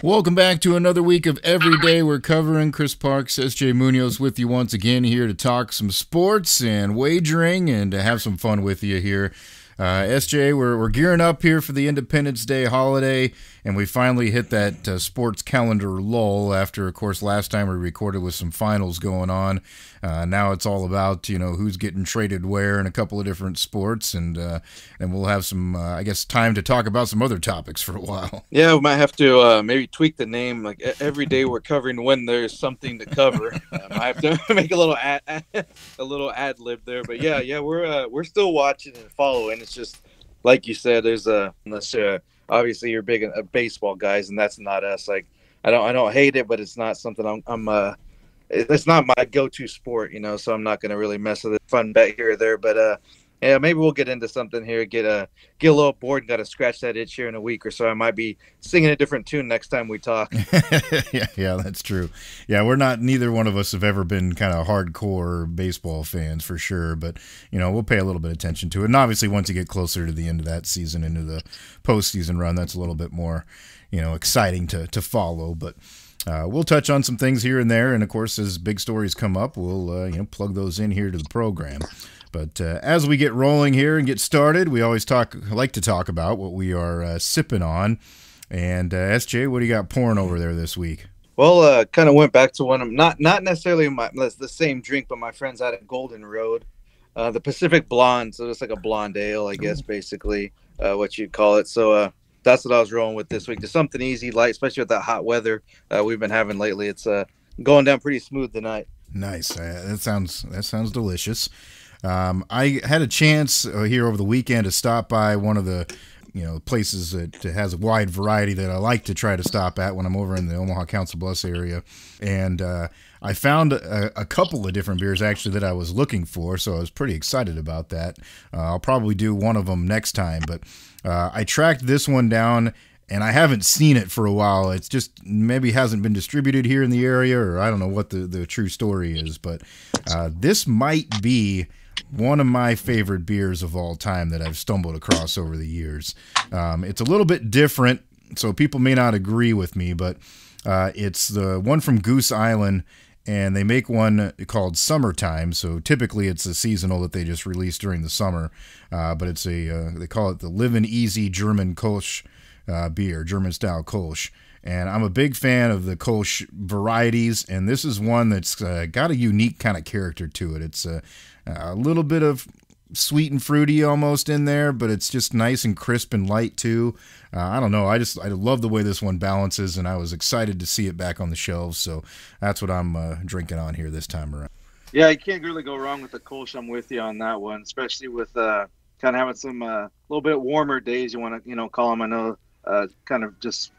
Welcome back to another week of Every Day We're Covering. Chris Parks, S.J. Munoz with you once again here to talk some sports and wagering and to have some fun with you here. S.J., we're gearing up here for the Independence Day holiday, and we finally hit that sports calendar lull after, of course, last time we recorded with some finals going on. Now it's all about, who's getting traded where in a couple of different sports, and we'll have some, I guess, time to talk about some other topics for a while. Yeah, we might have to maybe tweak the name. Like every day we're covering when there's something to cover. I have to make a little ad lib there, but yeah, we're still watching and following. It's just like you said, there's unless obviously you're big baseball guys, and that's not us. Like I don't hate it, but it's not something it's not my go-to sport, so I'm not going to really mess with it. Fun bet here or there, but yeah, maybe we'll get into something here, get a little bored and got to scratch that itch here in a week or so. I might be singing a different tune next time we talk. Yeah, that's true. Yeah, neither one of us have ever been kind of hardcore baseball fans for sure, but we'll pay a little bit of attention to it. And obviously once you get closer to the end of that season, into the postseason run, that's a little bit more, exciting to follow, but we'll touch on some things here and there, and of course, as big stories come up, we'll plug those in here to the program. But as we get rolling here and get started, we always like to talk about what we are sipping on. And SJ, what do you got pouring over there this week? Well, kind of went back to one of not necessarily the same drink, but my friends out at Golden Road, the Pacific Blonde. So it's like a blonde ale, I guess, basically what you'd call it. So that's what I was rolling with this week. Just something easy, light, especially with that hot weather we've been having lately. It's going down pretty smooth tonight. Nice. That sounds delicious. I had a chance here over the weekend to stop by one of the places that has a wide variety that I like to try to stop at when I'm over in the Omaha Council Bluffs area, and I found a couple of different beers actually that I was looking for, so I was pretty excited about that. I'll probably do one of them next time, but I tracked this one down, and I haven't seen it for a while. It's just maybe hasn't been distributed here in the area, or I don't know what the true story is, but this might be one of my favorite beers of all time that I've stumbled across over the years. It's a little bit different, so people may not agree with me, but it's the one from Goose Island, and they make one called Summertime. So typically it's a seasonal that they just release during the summer, but it's they call it the Livin' Easy German Kolsch beer, German style Kolsch. And I'm a big fan of the Kolsch varieties, and this is one that's got a unique kind of character to it. It's a little bit of sweet and fruity almost in there, but it's just nice and crisp and light too. I don't know. I love the way this one balances, and I was excited to see it back on the shelves. So that's what I'm drinking on here this time around. Yeah, you can't really go wrong with the Kolsch. I'm with you on that one, especially with kind of having some little bit warmer days. You want to call them. I know kind of just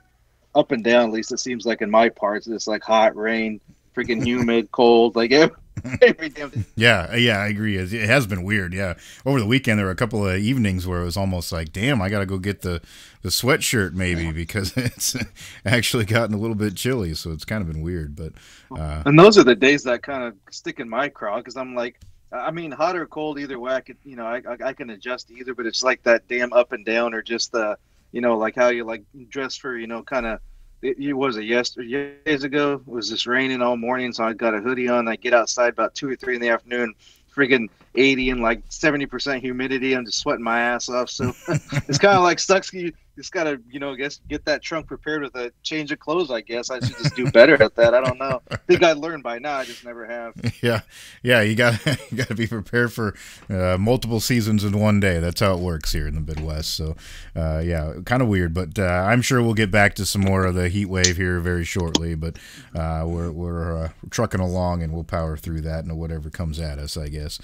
up and down. At least it seems like in my parts, it's like hot, rain, freaking humid, cold, like every damn day. Yeah, I agree. It has been weird. Yeah, over the weekend there were a couple of evenings where it was almost like, damn, I got to go get the sweatshirt maybe because it's actually gotten a little bit chilly. So it's kind of been weird. But and those are the days that kind of stick in my craw because I'm like, I mean, hot or cold, either way, I could, I can adjust either. But it's like that damn up and down, or just like how you like dress for, kind of. It was years ago. It was just raining all morning, so I got a hoodie on. I get outside about 2 or 3 in the afternoon, friggin' 80 and like 70% humidity. I'm just sweating my ass off. So it's kind of like sucks. You just gotta, get that trunk prepared with a change of clothes. I guess I should just do better at that. I don't know. I think I learned by now. I just never have. Yeah. You gotta be prepared for multiple seasons in one day. That's how it works here in the Midwest. So yeah, kind of weird, but I'm sure we'll get back to some more of the heat wave here very shortly. But we're trucking along, and we'll power through that and whatever comes at us, I guess.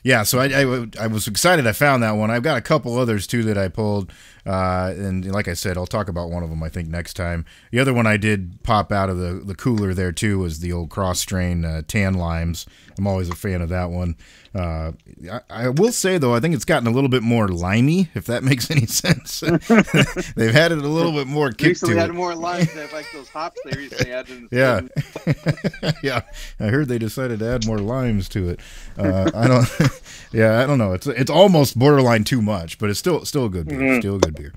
Yeah, so I was excited I found that one. I've got a couple others, too, that I pulled, and like I said, I'll talk about one of them, I think, next time. The other one I did pop out of the cooler there, too, was the old cross-strain tan limes. I'm always a fan of that one. I will say, though, I think it's gotten a little bit more limey, if that makes any sense. They've added a little bit more kick to it. They had more limes. They have like those hops they recently added. Yeah. Yeah. I heard they decided to add more limes to it. I don't know. It's almost borderline too much, but it's still a good beer. Still a good beer.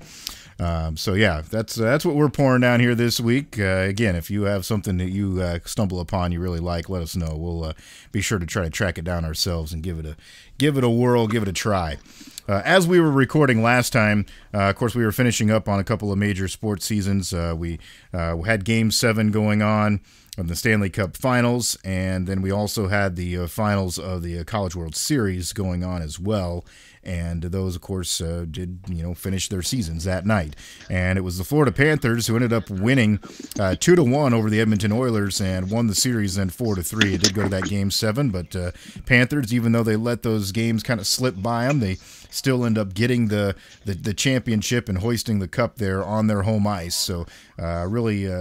So yeah, that's what we're pouring down here this week. Again, if you have something that you stumble upon you really like, let us know. We'll be sure to try to track it down ourselves and give it a whirl, give it a try. As we were recording last time, of course, we were finishing up on a couple of major sports seasons. We had Game 7 going on of the Stanley Cup Finals, and then we also had the finals of the College World Series going on as well. And those, of course, did finish their seasons that night. And it was the Florida Panthers who ended up winning 2-1 over the Edmonton Oilers and won the series then 4-3. It did go to that Game 7, but Panthers, even though they let those games kind of slip by them, they still end up getting the championship and hoisting the cup there on their home ice. So really,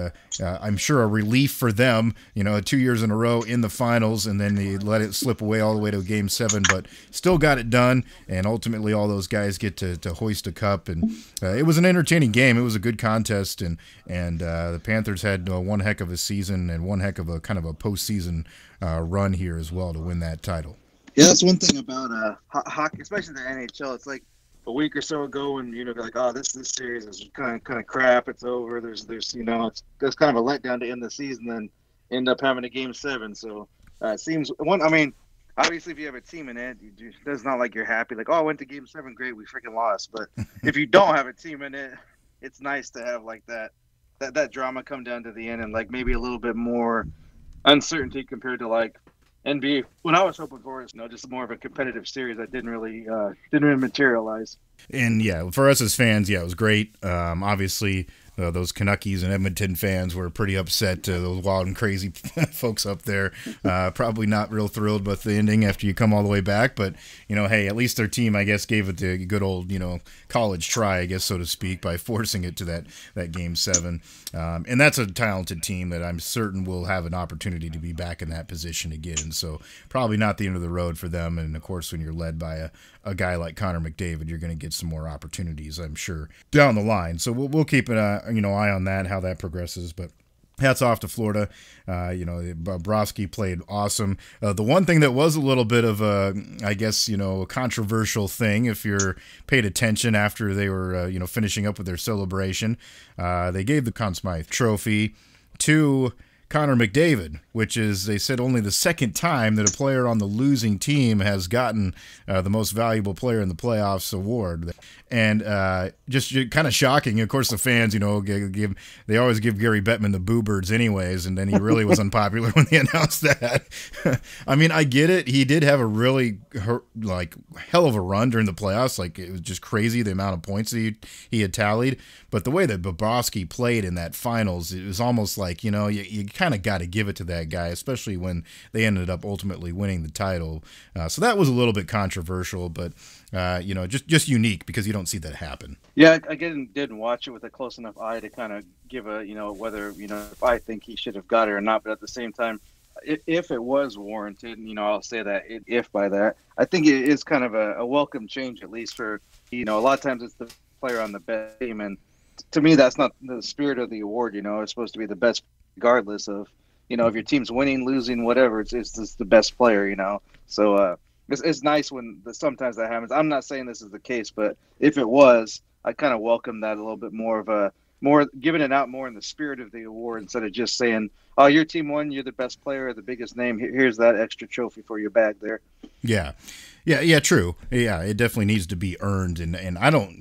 I'm sure a relief for them, 2 years in a row in the finals, and then they let it slip away all the way to Game 7, but still got it done, and ultimately all those guys get to hoist a cup. And it was an entertaining game. It was a good contest, and the Panthers had one heck of a season and one heck of a kind of a postseason run here as well to win that title. Yeah, that's one thing about hockey, especially the NHL. It's like a week or so ago, and be like, oh, this series is kind of crap. It's over. There's it's kind of a letdown to end the season, then end up having a Game 7. So it seems one. I mean, obviously, if you have a team in it, it's not like you're happy. Like, oh, I went to Game 7, great, we freaking lost. But if you don't have a team in it, it's nice to have like that drama come down to the end, and like maybe a little bit more uncertainty compared to like NBA. What I was hoping for is just more of a competitive series that didn't really materialize. And yeah, for us as fans, yeah, it was great. Obviously, those Canucks and Edmonton fans were pretty upset. Those wild and crazy folks up there, probably not real thrilled with the ending after you come all the way back. But hey, at least their team, I guess, gave it the good old college try, I guess, so to speak, by forcing it to that Game 7. And that's a talented team that I'm certain will have an opportunity to be back in that position again. So probably not the end of the road for them. And of course, when you're led by a guy like Connor McDavid, you're going to get some more opportunities, I'm sure, down the line. So we'll keep an eye on that, how that progresses. But hats off to Florida. Bobrovsky played awesome. The one thing that was a little bit of a, I guess, a controversial thing, if you're paid attention after they were, finishing up with their celebration, they gave the Conn Smythe Trophy to Connor McDavid, which is, they said, only the second time that a player on the losing team has gotten the most valuable player in the playoffs award. And just kind of shocking. Of course, the fans, they always give Gary Bettman the boo birds anyways, and then he really was unpopular when they announced that. I mean, I get it. He did have a really hell of a run during the playoffs. Like, it was just crazy the amount of points that he had tallied. But the way that Bobrovsky played in that finals, it was almost like, you kind of got to give it to that guy, especially when they ended up ultimately winning the title. So that was a little bit controversial, but just unique because you don't see that happen. Yeah, I didn't watch it with a close enough eye to kind of give a whether if I think he should have got it or not. But at the same time, if it was warranted, I'll say that if by that, I think it is kind of a welcome change, at least for a lot of times it's the player on the best team, and to me that's not the spirit of the award. It's supposed to be the best regardless of if your team's winning, losing, whatever. It's just the best player. So it's nice when sometimes that happens. I'm not saying this is the case, but if it was, I kind of welcome that a little bit more giving it out more in the spirit of the award instead of just saying, oh, your team won, you're the best player, the biggest name, here's that extra trophy for your bag there. Yeah, true. Yeah, it definitely needs to be earned, and I don't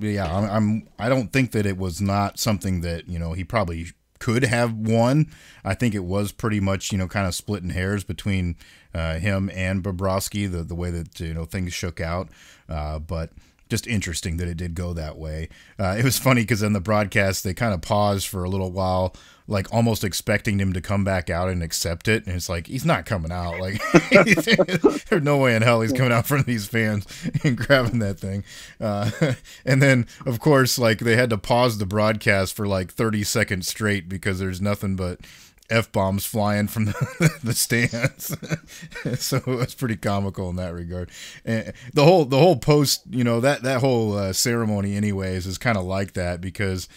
think that it was not something that he probably could have won. I think it was pretty much kind of splitting hairs between him and Bobrovsky, the way that things shook out, but just interesting that it did go that way. It was funny because in the broadcast they kind of paused for a little while, like almost expecting him to come back out and accept it, and it's like, he's not coming out. Like, there's no way in hell he's coming out in front of these fans and grabbing that thing. And then of course, like, they had to pause the broadcast for like 30 seconds straight because there's nothing but F-bombs flying from the stands. So it was pretty comical in that regard. And the whole post, that whole ceremony anyways is kind of like that because,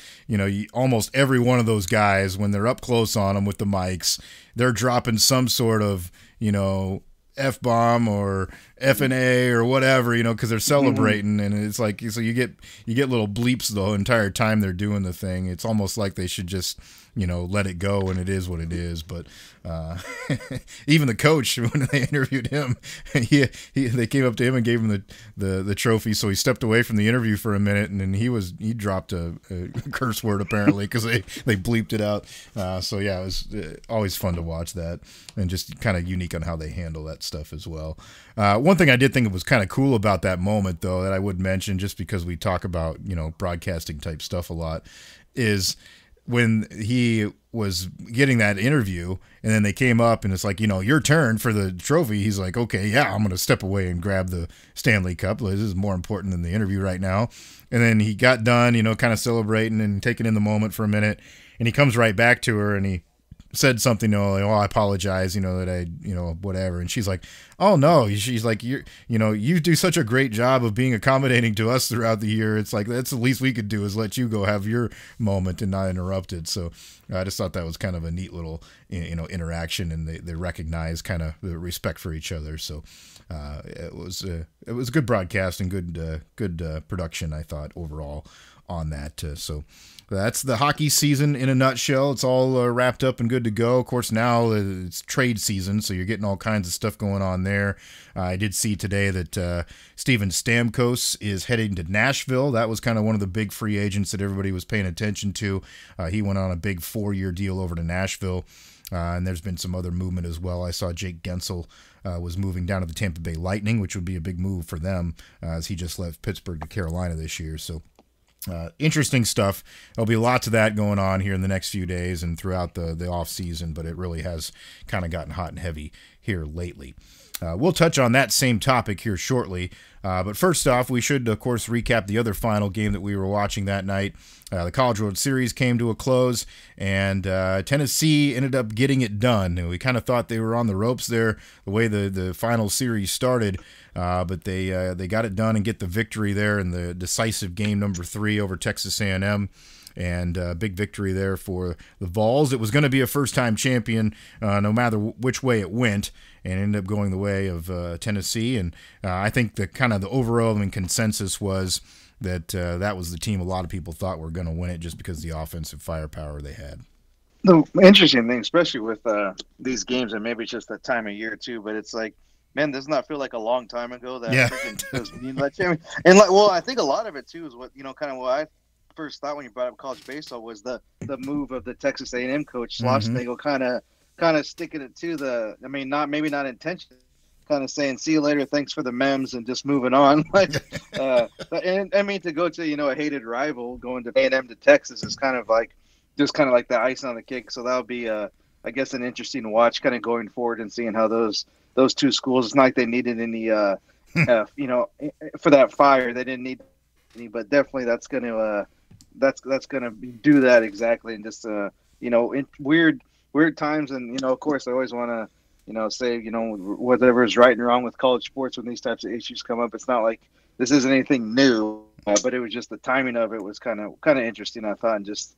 almost every one of those guys, when they're up close on them with the mics, they're dropping some sort of, F-bomb or F&A or whatever, because they're celebrating, and it's like, so you get little bleeps the entire time they're doing the thing. It's almost like they should just, let it go, and it is what it is. But even the coach, when they interviewed him, they came up to him and gave him the trophy, so he stepped away from the interview for a minute, and then he dropped a curse word apparently because they bleeped it out. So yeah, it was always fun to watch that, and just kind of unique on how they handle that stuff as well. One thing I did think was kind of cool about that moment, though, that I would mention, just because we talk about broadcasting type stuff a lot, is when he was getting that interview, and then they came up and it's like, your turn for the trophy. He's like, okay, yeah, I'm going to step away and grab the Stanley Cup. This is more important than the interview right now. And then he got done, kind of celebrating and taking in the moment for a minute. And he comes right back to her and he said something, like, oh, I apologize, that I, whatever. And she's like, oh no, she's like, you do such a great job of being accommodating to us throughout the year. It's like, that's the least we could do is let you go have your moment and not interrupt it. So I just thought that was kind of a neat little, interaction, and they recognize kind of the respect for each other. So it was good broadcast and good production, I thought, overall on that. So that's the hockey season in a nutshell. It's all wrapped up and good to go. Of course, now it's trade season, so you're getting all kinds of stuff going on there. I did see today that Steven Stamkos is heading to Nashville. That was kind of one of the big free agents that everybody was paying attention to. He went on a big 4-year deal over to Nashville, and there's been some other movement as well. I saw Jake Gensel was moving down to the Tampa Bay Lightning, which would be a big move for them, as he just left Pittsburgh to Carolina this year. So interesting stuff. There'll be lots of that going on here in the next few days and throughout the off season, but it really has kind of gotten hot and heavy here lately. We'll touch on that same topic here shortly. But first off, we should, of course, recap the other final game that we were watching that night. The College World Series came to a close, and Tennessee ended up getting it done. And we kind of thought they were on the ropes there, the way the final series started. But they got it done and get the victory there in the decisive game number 3 over Texas A&M. And big victory there for the Vols. It was going to be a first-time champion no matter which way it went, and ended up going the way of Tennessee. And I think the kind of the overwhelming consensus was that that was the team a lot of people thought were going to win it just because of the offensive firepower they had. The interesting thing, especially with these games, and maybe it's just that time of year too, but it's like, man, does not feel like a long time ago that and well, I think a lot of it too is what kind of what I first thought when you brought up college baseball was the move of the Texas A&M coach Schlossnagle kind of sticking it to the, I mean, maybe not intentionally, kind of saying see you later, thanks for the memes, and just moving on. And I mean, to go to a hated rival, going to A&M to Texas is kind of like the icing on the cake. So that'll be I guess an interesting watch kind of going forward and seeing how those two schools. It's not like they needed any for that fire, they didn't need any, but definitely that's going to do that exactly. And just in weird times, and of course I always want to say whatever is right and wrong with college sports when these types of issues come up. It's not like this isn't anything new, but it was just the timing of it was kind of interesting, I thought, and just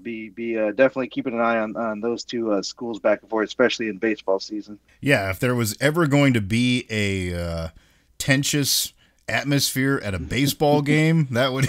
be definitely keeping an eye on those two schools back and forth, especially in baseball season. Yeah, if there was ever going to be a tensious atmosphere at a baseball game, that would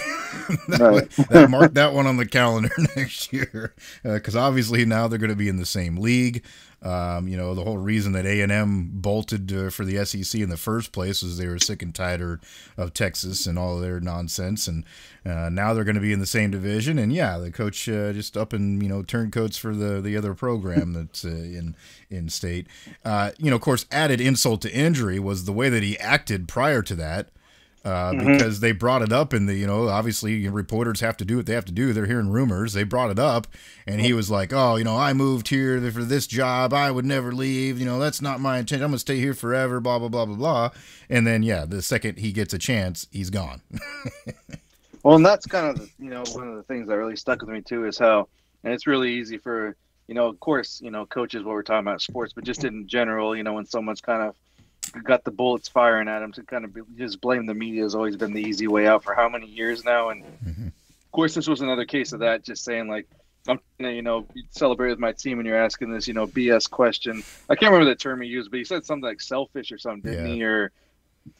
mark that one on the calendar next year, because obviously now they're going to be in the same league. The whole reason that A&M bolted for the SEC in the first place was they were sick and tired of Texas and all of their nonsense, and now they're going to be in the same division. And yeah, the coach just up and turncoats for the other program that's in state. Of course, added insult to injury was the way that he acted prior to that. Because they brought it up in the, obviously reporters have to do what they have to do. They're hearing rumors. They brought it up, and he was like, oh, I moved here for this job. I would never leave. That's not my intention. I'm going to stay here forever, blah, blah, blah, blah, blah. And then, yeah, the second he gets a chance, he's gone. Well, and that's kind of, one of the things that really stuck with me too is how, and it's really easy for, of course, coaches, what we're talking about sports, but just in general, when someone's kind of got the bullets firing at him, to kind of just blame the media has always been the easy way out for how many years now. And of course, this was another case of that, just saying like, I'm gonna, celebrate with my team when you're asking this, BS question. I can't remember the term he used, but he said something like selfish or something, didn't Yeah. he? Or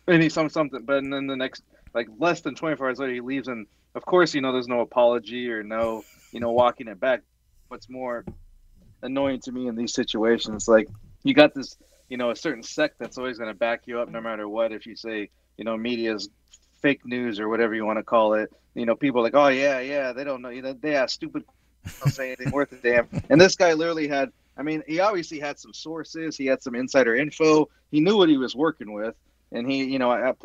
and he something, but then the next, like less than 24 hours later, he leaves, and of course, there's no apology or no, walking it back. What's more annoying to me in these situations, like you got this, a certain sect that's always going to back you up no matter what. If you say, media's fake news or whatever you want to call it, people are like, oh yeah, they don't know, they ask stupid, don't say anything worth a damn. And this guy literally had, I mean, he obviously had some sources, he had some insider info, he knew what he was working with, and he,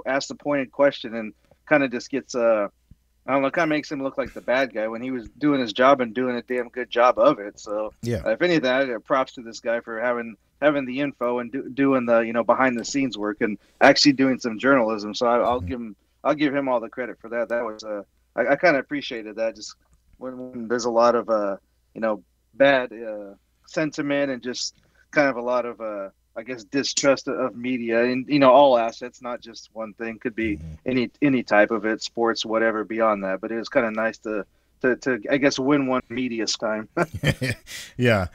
asked a pointed question and kind of just gets I don't know, kind of makes him look like the bad guy when he was doing his job and doing a damn good job of it. So, Yeah. if anything, I give props to this guy for having the info and doing the behind the scenes work and actually doing some journalism. So I'll give him all the credit for that. That was I kind of appreciated that. Just when there's a lot of bad sentiment and just kind of a lot of I guess distrust of media and all assets, not just one thing. Could be any type of it, sports, whatever. Beyond that, but it was kind of nice to I guess win one media's time. Yeah,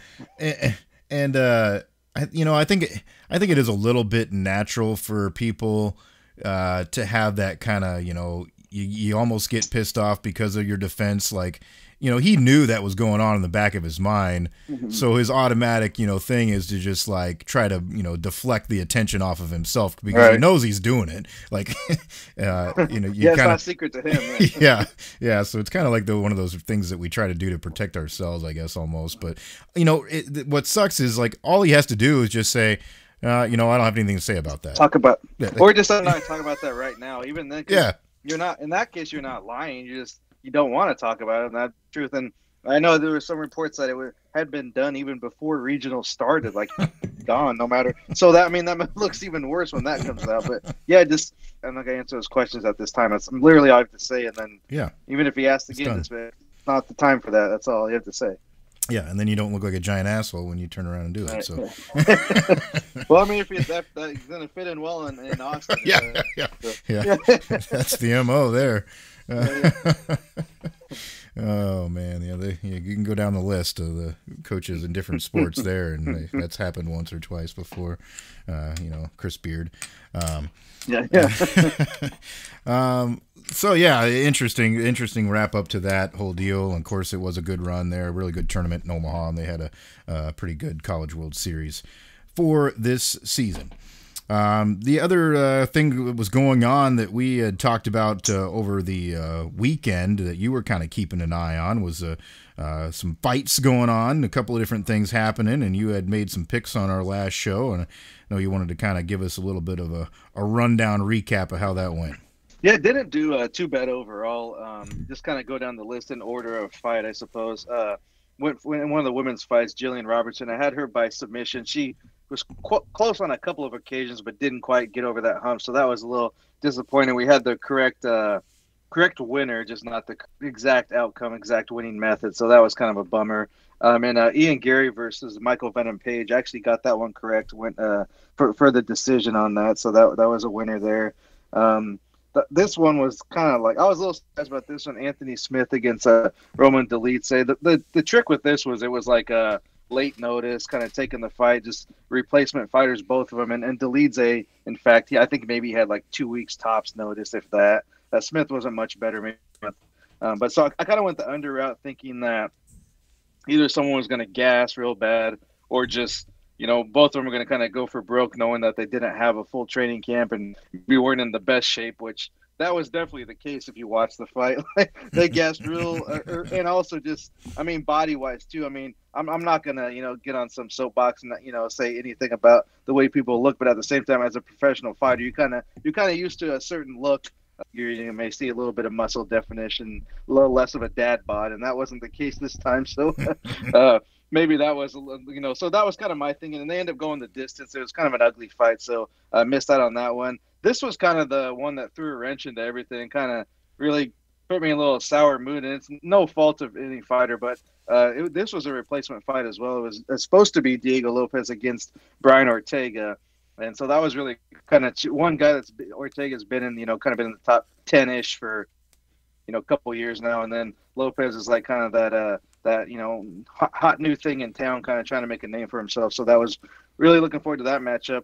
and I think it is a little bit natural for people to have that kind of you almost get pissed off because of your defense, like. He knew that was going on in the back of his mind. Mm-hmm. So his automatic, thing is to just like try to, deflect the attention off of himself because he knows he's doing it. Like, yeah, it's not a secret to him. Yeah. Yeah. So it's kind of like one of those things that we try to do to protect ourselves, I guess, almost. But, what sucks is like all he has to do is just say, I don't have anything to say about that. Or just not talk about that right now. Even then, you're not, in that case, you're not lying. You don't want to talk about it, and that's the truth. And I know there were some reports that it had been done even before regional started, like gone, no matter. So that looks even worse when that comes out. But yeah, I'm not gonna answer those questions at this time. That's literally all I have to say. And then even if he asks again, it's not the time for that. That's all you have to say. Yeah, and then you don't look like a giant asshole when you turn around and do it. So, well, I mean, if he's going to fit in well in Austin. Yeah. That's the MO there. Oh man, you can go down the list of the coaches in different sports there, and that's happened once or twice before. Chris Beard. So yeah, interesting wrap up to that whole deal. And of course, it was a good run there, a really good tournament in Omaha, and they had a pretty good College World Series for this season. The other thing that was going on that we had talked about over the weekend that you were kind of keeping an eye on was some fights going on, a couple of different things happening, and you had made some picks on our last show, and I know you wanted to kind of give us a little bit of a rundown recap of how that went. Yeah, didn't do too bad overall. Just kind of go down the list in order of fight, I suppose. When one of the women's fights, Jillian Robertson, I had her by submission. She was close on a couple of occasions, but didn't quite get over that hump. So that was a little disappointing. We had the correct winner, just not the exact outcome, exact winning method. So that was kind of a bummer. And Ian Gary versus Michael Venom Page, I actually got that one correct. Went for the decision on that. So that was a winner there. This one was kind of like, I was a little surprised about this one. Anthony Smith against Roman Dolidze. The trick with this was it was like a late notice, kind of taking the fight, just replacement fighters, both of them. And Dolidze, in fact, I think maybe he had like 2 weeks tops notice, if that. Smith wasn't much better. Maybe. But so I kind of went the under route thinking that either someone was going to gas real bad or just, both of them were going to kind of go for broke, knowing that they didn't have a full training camp and we weren't in the best shape, which that was definitely the case if you watch the fight. They gassed real, and also just, body-wise too. I'm not going to, get on some soapbox and, say anything about the way people look, but at the same time, as a professional fighter, you're kind of used to a certain look. You may see a little bit of muscle definition, a little less of a dad bod, and that wasn't the case this time. So maybe that was, so that was kind of my thing. And they ended up going the distance. It was kind of an ugly fight, so I missed out on that one. This was kind of the one that threw a wrench into everything, kind of really put me in a little sour mood. And it's no fault of any fighter, but this was a replacement fight as well. It was supposed to be Diego Lopez against Brian Ortega. And so that was really kind of one guy Ortega's been in, kind of been in the top 10-ish for couple years now, and then Lopez is like kind of that hot new thing in town, kind of trying to make a name for himself. So that was really looking forward to that matchup.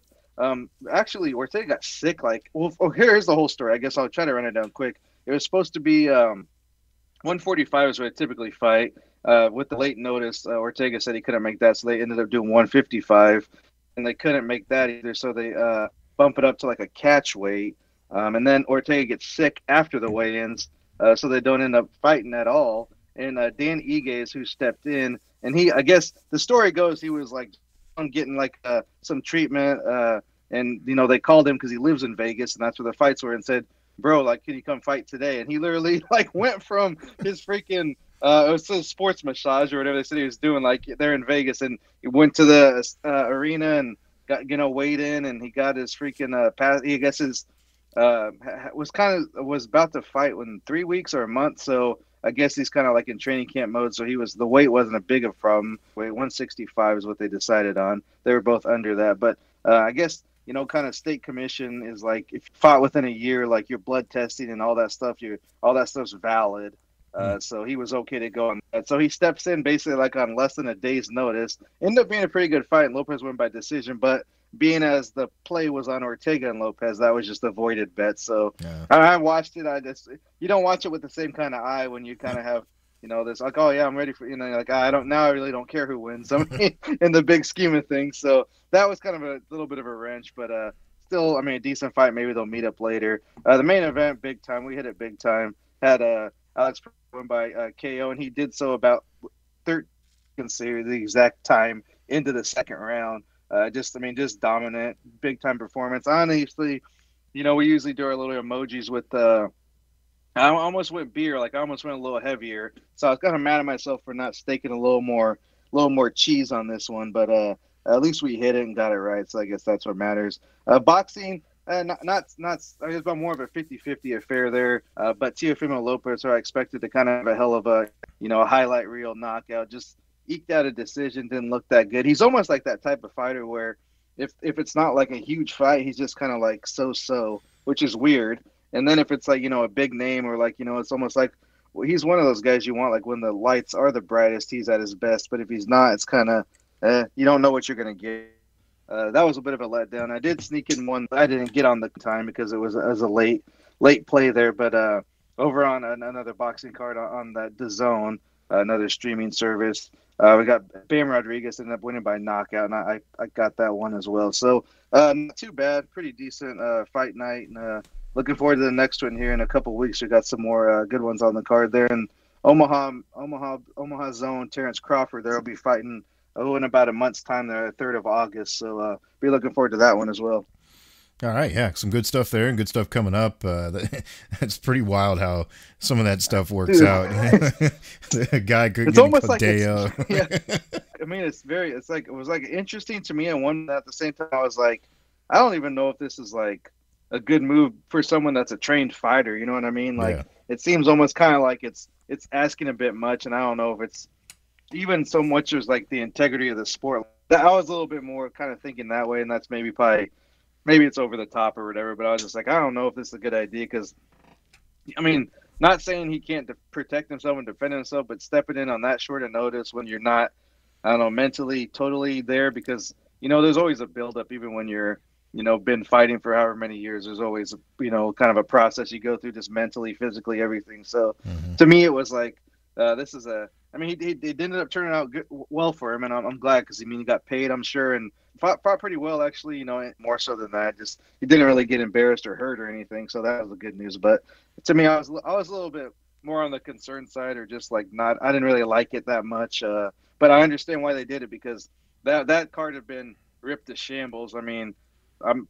Actually, Ortega got sick. Like, well, here's the whole story. I guess I'll try to run it down quick. It was supposed to be 145 is where I typically fight. With the late notice, Ortega said he couldn't make that, so they ended up doing 155, and they couldn't make that either, so they bump it up to like a catch weight. And then Ortega gets sick after the weigh-ins, so they don't end up fighting at all. And Dan Ige is who stepped in, and I guess the story goes he was like getting like some treatment, and they called him because he lives in Vegas, and that's where the fights were, and said, "Bro, like, can you come fight today?" And he literally like went from his freaking it was a sports massage or whatever they said he was doing, like they're in Vegas, and he went to the arena and got weighed in, and he got his freaking pass. He, I guess his was about to fight in 3 weeks or a month, so I guess he's kind of like in training camp mode. So the weight wasn't a big of a problem. Weight 165 is what they decided on. They were both under that, but I guess kind of state commission is like if you fought within a year, like your blood testing and all that stuff's valid. So he was okay to go on that. So he steps in basically like on less than a day's notice. Ended up being a pretty good fight, and Lopez won by decision. But being as the play was on Ortega and Lopez, that was just a voided bet. So yeah. I watched it. You don't watch it with the same kind of eye when you kind of have this like, oh yeah, I'm ready for like I really don't care who wins. I mean, in the big scheme of things. So that was kind of a little bit of a wrench, but still, I mean, a decent fight. Maybe they'll meet up later. The main event, big time. We hit it big time. Had Alex won by KO, and he did so about 13 seconds, the exact time into the second round. Just dominant, big time performance. Honestly, we usually do our little emojis with I almost went beer, like I almost went a little heavier. So I was kind of mad at myself for not staking a little more cheese on this one, but at least we hit it and got it right. So I guess that's what matters. Boxing. Not. I guess I'm more of a 50-50 affair there. But Teofimo Lopez are expected to kind of have a hell of a highlight reel knockout. Just eked out a decision, didn't look that good. He's almost like that type of fighter where if it's not like a huge fight, he's just kind of like so, which is weird. And then if it's like a big name or like it's almost like he's one of those guys you want like when the lights are the brightest, he's at his best. But if he's not, it's kind of you don't know what you're gonna get. That was a bit of a letdown. I did sneak in one. I didn't get on the time because it was a late play there. But over on another boxing card on that DAZN, another streaming service, we got Bam Rodriguez ended up winning by knockout, and I got that one as well. So not too bad. Pretty decent fight night. And looking forward to the next one here in a couple weeks. We got some more good ones on the card there. And Omaha Zone, Terrence Crawford, there will be fighting in about a month's time, the 3rd of August. So be looking forward to that one as well. All right, yeah, some good stuff there and good stuff coming up. That's pretty wild how some of that stuff works out. The guy could get almost like day of. Yeah. I mean, it was interesting to me, and one at the same time I was like, I don't even know if this is like a good move for someone that's a trained fighter. You know what I mean? Like It seems almost kind of like it's asking a bit much, and I don't know if it's even so much as like the integrity of the sport. I was a little bit more kind of thinking that way, and that's maybe it's over the top or whatever, but I was just like, I don't know if this is a good idea because, I mean, not saying he can't protect himself and defend himself, but stepping in on that short of notice when you're not, I don't know, mentally totally there because, there's always a buildup even when you're, been fighting for however many years. There's always, kind of a process you go through just mentally, physically, everything. So to me, it was like, this is he ended up turning out well for him, and I'm glad because, he got paid, I'm sure, and fought pretty well, actually, more so than that. Just he didn't really get embarrassed or hurt or anything, so that was the good news. But to me, I was a little bit more on the concerned side, or just like I didn't really like it that much. But I understand why they did it because that card had been ripped to shambles. I mean,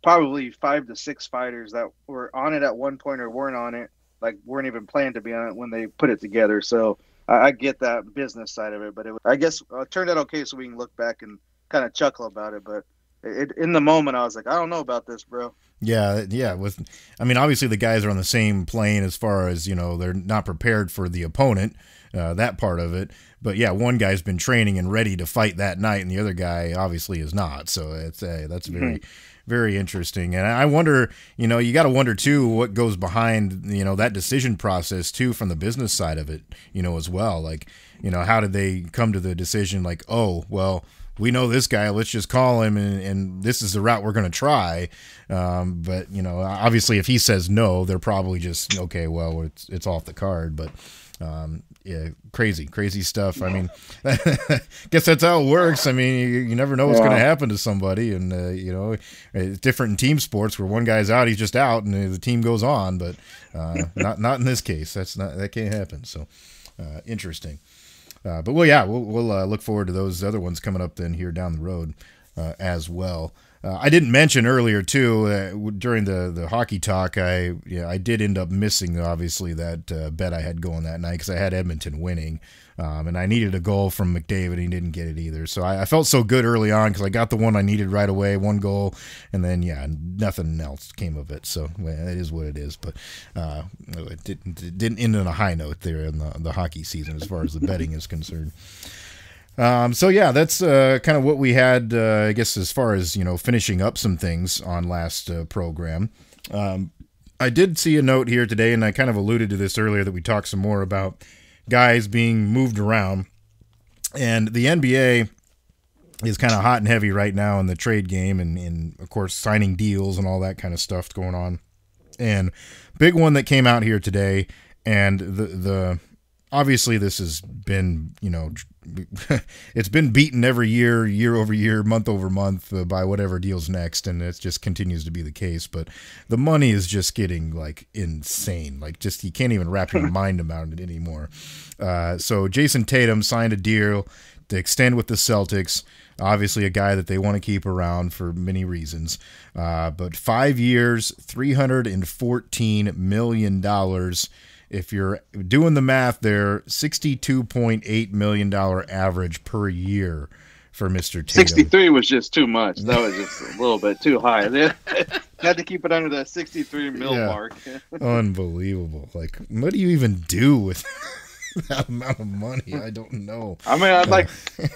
probably 5 to 6 fighters that were on it at one point or weren't on it, like weren't even planned to be on it when they put it together. So I get that business side of it, but I guess it turned out okay, so we can look back and kind of chuckle about it. But in the moment, I was like, I don't know about this, bro. Yeah. Obviously the guys are on the same plane as far as they're not prepared for the opponent, that part of it. But yeah, one guy's been training and ready to fight that night, and the other guy obviously is not. So that's very, very interesting. And I wonder, you got to wonder too what goes behind, that decision process too from the business side of it, as well. Like, how did they come to the decision like, oh, well, we know this guy, let's just call him and this is the route we're going to try. But, obviously if he says no, they're probably just, okay, well, it's off the card. But yeah, crazy stuff. I mean, guess that's how it works. I mean, you never know what's going to happen to somebody. And, it's different in team sports where one guy's out, he's just out and the team goes on. But not in this case. That can't happen. So interesting. But we'll look forward to those other ones coming up then here down the road as well. I didn't mention earlier too during the hockey talk. I did end up missing obviously that bet I had going that night because I had Edmonton winning, and I needed a goal from McDavid. And he didn't get it either, so I felt so good early on because I got the one I needed right away, one goal, and then nothing else came of it. So it is what it is. But it didn't end on a high note there in the hockey season as far as the betting is concerned. That's kind of what we had, I guess, as far as, finishing up some things on last program. I did see a note here today, and I kind of alluded to this earlier, that we talked some more about guys being moved around. And the NBA is kind of hot and heavy right now in the trade game and of course, signing deals and all that kind of stuff going on. And big one that came out here today, and the obviously this has been, it's been beaten every year over year, month over month by whatever deals next, and it just continues to be the case. But the money is just getting like insane, like just you can't even wrap your mind around it anymore. So Jason Tatum signed a deal to extend with the Celtics. Obviously a guy that they want to keep around for many reasons. But 5 years, $314 million. If you're doing the math there, $62.8 million average per year for Mr. Tatum. 63 was just too much. That was just a little bit too high. They had to keep it under that 63 mil mark. Unbelievable. Like, what do you even do with that amount of money? I don't know. I mean, I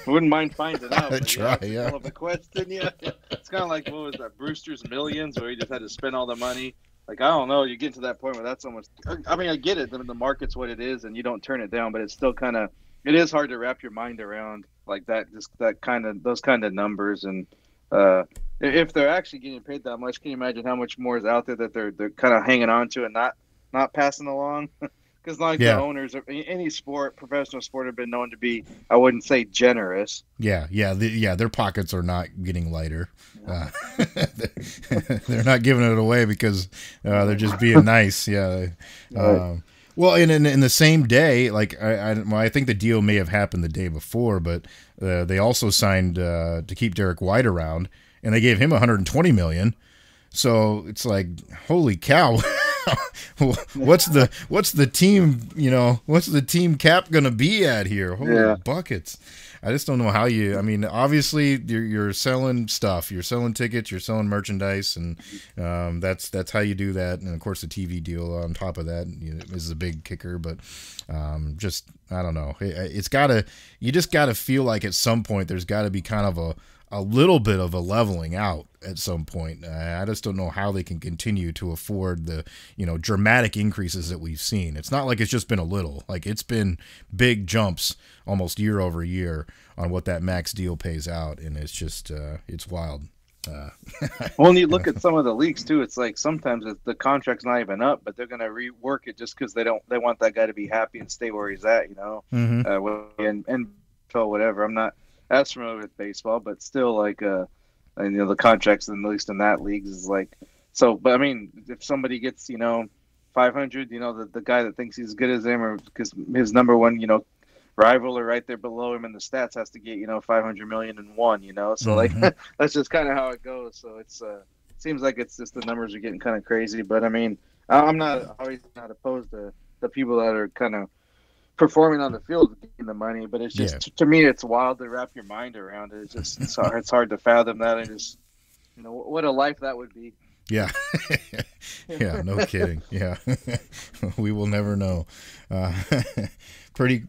wouldn't mind finding out. I'd try, it's kind of a question, It's kind of like, what was that, Brewster's Millions, where he just had to spend all the money. Like, I don't know, you get to that point where that's almost, I mean, I get it, the market's what it is, and you don't turn it down, but it's still kind of, it is hard to wrap your mind around like that, just those kind of numbers. And if they're actually getting paid that much, can you imagine how much more is out there that they're kind of hanging on to and not passing along? Because the owners of any sport, professional sport, have been known to be, I wouldn't say generous. Their pockets are not getting lighter. They're not giving it away because they're just being nice. Well, in the same day, like I think the deal may have happened the day before, but they also signed to keep Derek White around, and they gave him $120 million. So it's like, holy cow. what's the team cap gonna be at here? Holy buckets. I just don't know how I mean, obviously you're selling stuff, you're selling tickets, you're selling merchandise, and that's how you do that. And of course the TV deal on top of that is a big kicker. But just, I don't know, you just gotta feel like at some point there's gotta be kind of a little bit of a leveling out at some point. I just don't know how they can continue to afford the, dramatic increases that we've seen. It's not like it's just been a little, like it's been big jumps almost year over year on what that max deal pays out. And it's just, it's wild. When you look at some of the leagues too, it's like sometimes the contract's not even up, but they're going to rework it just because they want that guy to be happy and stay where he's at, Mm-hmm. And whatever. I'm not as familiar with baseball, but still, like, the contracts, at least in that league, is like, so. But I mean, if somebody gets 500, the guy that thinks he's as good as him, or because his number one rival or right there below him in the stats has to get 500 million and one, so like that's just kind of how it goes. So it's seems like it's just the numbers are getting kind of crazy. But I mean, I'm always not opposed to the people that are kind of performing on the field getting the money, but it's just to me it's wild to wrap your mind around it. It's just it's hard to fathom that, and just what a life that would be. Yeah. Yeah, no kidding. Yeah. We will never know. pretty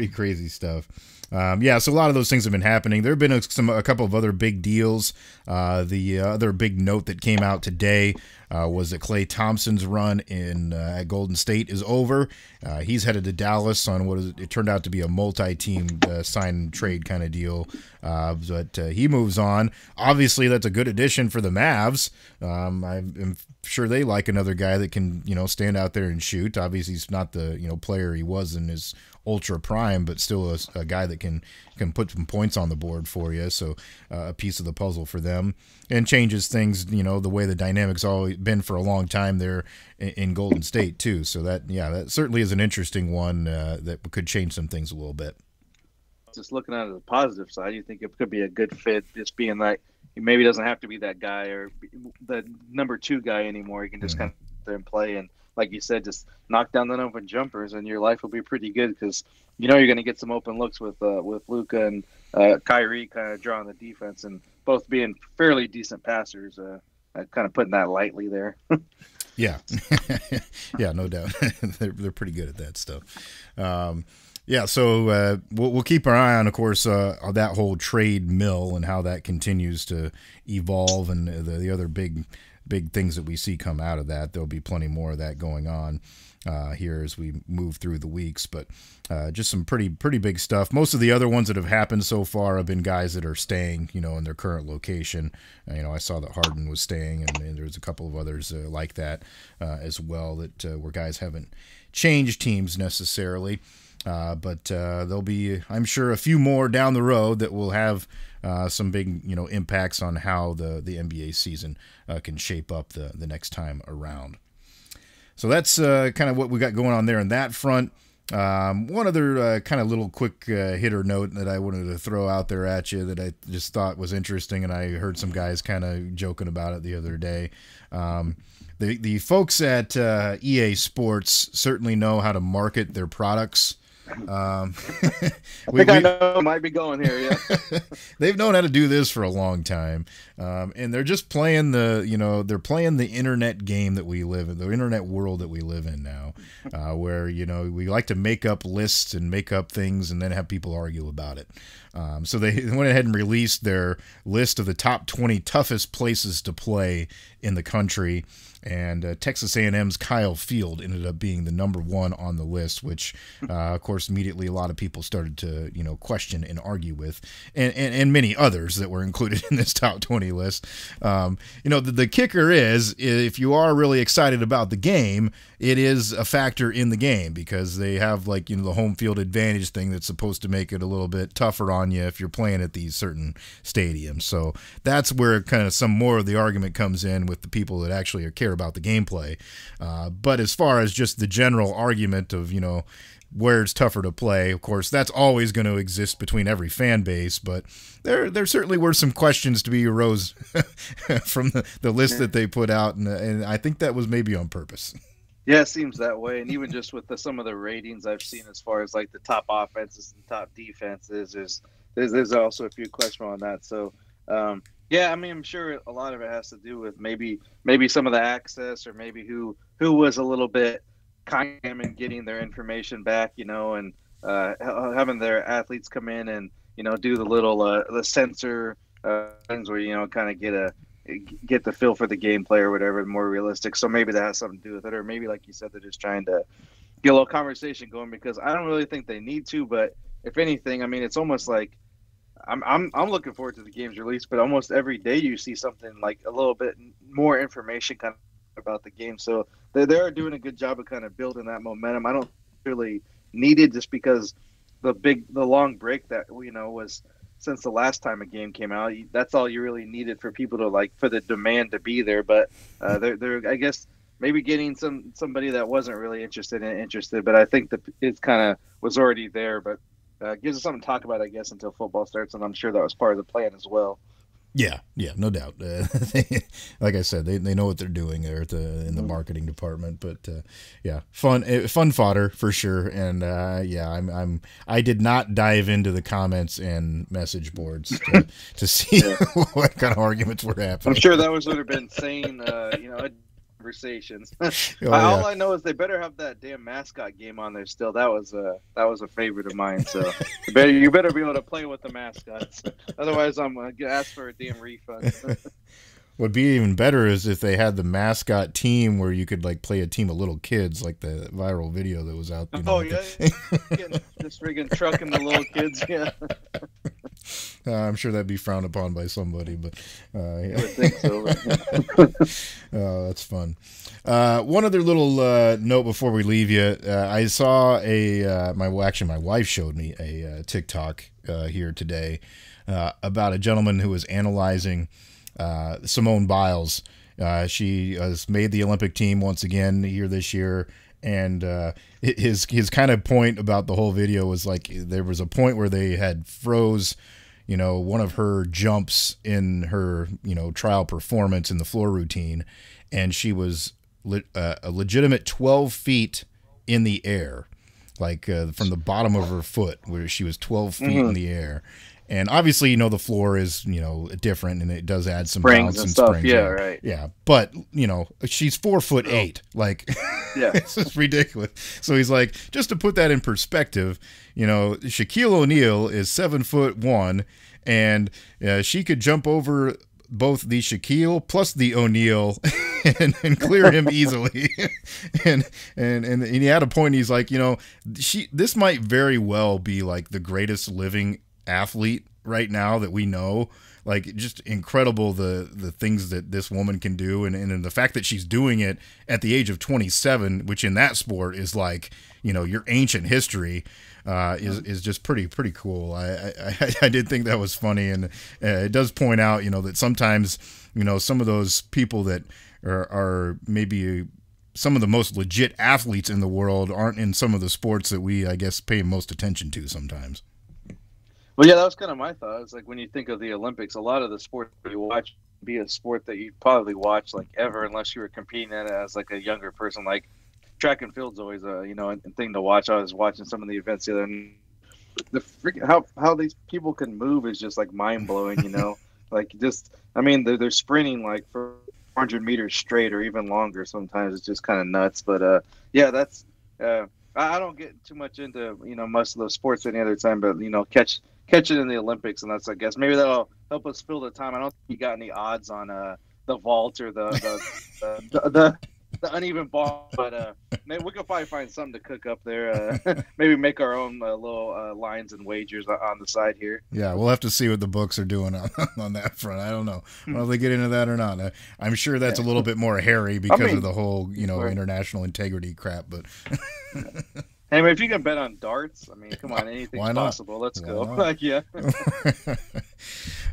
crazy stuff. Yeah, so a lot of those things have been happening. There have been a couple of other big deals. The other big note that came out today was that Klay Thompson's run at Golden State is over. He's headed to Dallas on it turned out to be a multi-team sign and trade kind of deal. But he moves on. Obviously, that's a good addition for the Mavs. I'm sure they like another guy that can, stand out there and shoot. Obviously, he's not the, player he was in his ultra prime, but still a guy that can put some points on the board for you. So a piece of the puzzle for them, and changes things, the way the dynamics always been for a long time there in Golden State too. So that certainly is an interesting one that could change some things a little bit. Just looking at the positive side, you think it could be a good fit, just being like he maybe doesn't have to be that guy or the number 2 guy anymore. He can just kind of sit there and play, and like you said, just knock down the open jumpers, and your life will be pretty good because you're going to get some open looks with Luka and Kyrie kind of drawing the defense, and both being fairly decent passers. Kind of putting that lightly there. Yeah, yeah, no doubt. they're pretty good at that stuff. Yeah, so we'll keep our eye on, of course, on that whole trade mill and how that continues to evolve, and the other big things that we see come out of that. There'll be plenty more of that going on here as we move through the weeks, but just some pretty big stuff. Most of the other ones that have happened so far have been guys that are staying, in their current location. I saw that Harden was staying, and there's a couple of others like that as well, that where guys haven't changed teams necessarily. But there'll be, I'm sure, a few more down the road that will have some big, impacts on how the NBA season can shape up the next time around. So that's kind of what we got going on there on that front. One other kind of little quick hitter note that I wanted to throw out there at you that I just thought was interesting, and I heard some guys kind of joking about it the other day. The folks at EA Sports certainly know how to market their products. I know I might be going here. Yeah, they've known how to do this for a long time, and they're just playing they're playing the internet game that we live in, the internet world that we live in now, where we like to make up lists and make up things and then have people argue about it. So they went ahead and released their list of the top 20 toughest places to play in the country. And Texas A&M's Kyle Field ended up being the number 1 on the list, which, of course, immediately a lot of people started to, question and argue with, and many others that were included in this top 20 list. The kicker is, if you are really excited about the game, it is a factor in the game because they have the home field advantage thing that's supposed to make it a little bit tougher on you if you're playing at these certain stadiums. So that's where kind of some more of the argument comes in with the people that actually care about the gameplay. But as far as just the general argument of, where it's tougher to play, of course, that's always going to exist between every fan base. But there certainly were some questions to be arose from the list that they put out. And I think that was maybe on purpose. Yeah, it seems that way. And even just with some of the ratings I've seen as far as the top offenses and top defenses, there's also a few questions on that. So, yeah, I mean, I'm sure a lot of it has to do with maybe some of the access, or maybe who was a little bit kind in getting their information back, and having their athletes come in and do the little the sensor things where kind of get the feel for the gameplay or whatever, more realistic. So maybe that has something to do with it, or maybe like you said, they're just trying to get a little conversation going, because I don't really think they need to, but if anything, I mean, it's almost like I'm looking forward to the game's release, but almost every day you see something like a little bit more information kind of about the game. So they're doing a good job of kind of building that momentum. I don't really need it, just because the long break that was since the last time a game came out. That's all you really needed for people to for the demand to be there. But they're I guess maybe getting somebody that wasn't really interested, but I think that it kind of was already there. But gives us something to talk about, I guess, until football starts, and I'm sure that was part of the plan as well. Yeah, no doubt. Like I said, they know what they're doing there in the marketing department. But yeah, fun fodder for sure. And I did not dive into the comments and message boards to see what kind of arguments were happening. I'm sure that would have been insane. conversations. Oh, All yeah. I know is they better have that damn mascot game on there still. That was a favorite of mine. So you better be able to play with the mascots. Otherwise, I'm gonna ask for a damn refund. What'd be even better is if they had the mascot team where you could like play a team of little kids, like the viral video that was out. You know, Oh yeah, just friggin' trucking the little kids. Yeah, I'm sure that'd be frowned upon by somebody, but I would think so. oh, that's fun. One other little note before we leave you. I saw my wife showed me a TikTok here today about a gentleman who was analyzing Simone Biles. She has made the Olympic team once again here this year, and his kind of point about the whole video was like there was a point where they had froze, you know, one of her jumps in her, you know, trial performance in the floor routine, and she was a legitimate 12 feet in the air, like from the bottom of her foot, where she was 12 feet in the air. And obviously, you know, the floor is, you know, different, and it does add some Springs bounce and stuff. springs. Yeah, right. Yeah, but you know, she's 4'8". Like, Yeah, it's just ridiculous. So he's like, just to put that in perspective, you know, Shaquille O'Neal is 7'1", and she could jump over both the Shaquille plus the O'Neal and clear him easily. and he had a point. He's like, you know, this might very well be like the greatest living athlete right now that we know. Like, just incredible the things that this woman can do, and the fact that she's doing it at the age of 27, which in that sport is like, you know, your ancient history, is just pretty cool. I did think that was funny, and it does point out, you know, that sometimes, you know, some of those people that are maybe some of the most legit athletes in the world aren't in some of the sports that we, I guess, pay most attention to sometimes. well, yeah, that was kind of my thought. It's like when you think of the Olympics, a lot of the sports that you watch be a sport that you probably watch like ever, unless you were competing in it as like a younger person. Like track and field's always a, you know, a thing to watch. I was watching some of the events the other night. The freaking how these people can move is just like mind blowing. You know, like just I mean they're sprinting like for 400 meters straight or even longer. Sometimes it's just kind of nuts. But yeah, that's I don't get too much into, you know, most of those sports any other time, but you know, catch it in the Olympics, and that's, I guess, maybe that'll help us fill the time. I don't think you got any odds on the vault or the uneven ball, but maybe we could probably find something to cook up there. Maybe make our own little lines and wagers on the side here. Yeah, we'll have to see what the books are doing on that front. I don't know if they get into that or not. I'm sure that's a little bit more hairy because of the whole, you know, international integrity crap. But hey, if you can bet on darts, I mean, come on, anything's possible. Let's go. Like, yeah.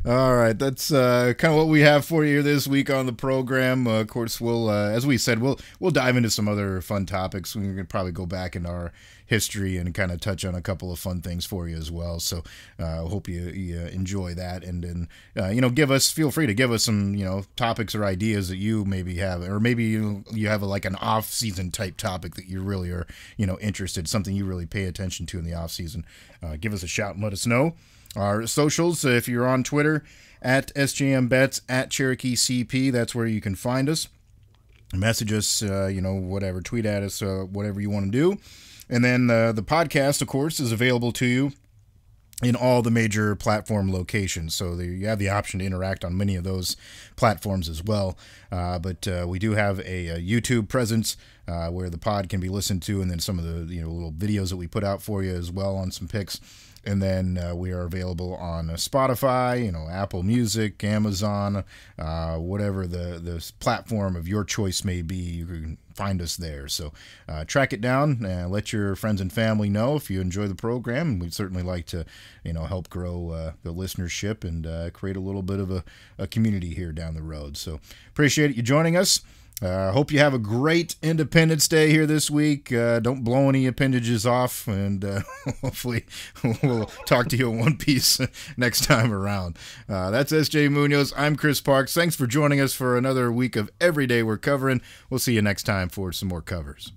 All right, that's kind of what we have for you this week on the program. Of course, we'll, as we said, we'll dive into some other fun topics. We're gonna probably go back in our history and kind of touch on a couple of fun things for you as well. So I hope you enjoy that, and then you know, feel free to give us some, you know, topics or ideas that you maybe have, or maybe you have like an off-season type topic that you really are, you know, interested, something you really pay attention to in the off-season. Give us a shout and let us know. Our socials, if you're on Twitter, at SJMBets, at Cherokee CP, that's where you can find us. Message us, you know, whatever, tweet at us, whatever you want to do. And then the podcast, of course, is available to you in all the major platform locations. So you have the option to interact on many of those platforms as well. But we do have a YouTube presence where the pod can be listened to, and then some of the, you know, little videos that we put out for you as well on some picks. And then we are available on Spotify, you know, Apple Music, Amazon, whatever the platform of your choice may be. You can find us there. So track it down and let your friends and family know if you enjoy the program. We'd certainly like to, you know, help grow the listenership and create a little bit of a community here down the road. So appreciate you joining us. Hope you have a great Independence Day here this week. Don't blow any appendages off, and hopefully we'll talk to you in one piece next time around. That's SJ Munoz. I'm Chris Parks. Thanks for joining us for another week of Every Day We're Covering. We'll see you next time for some more covers.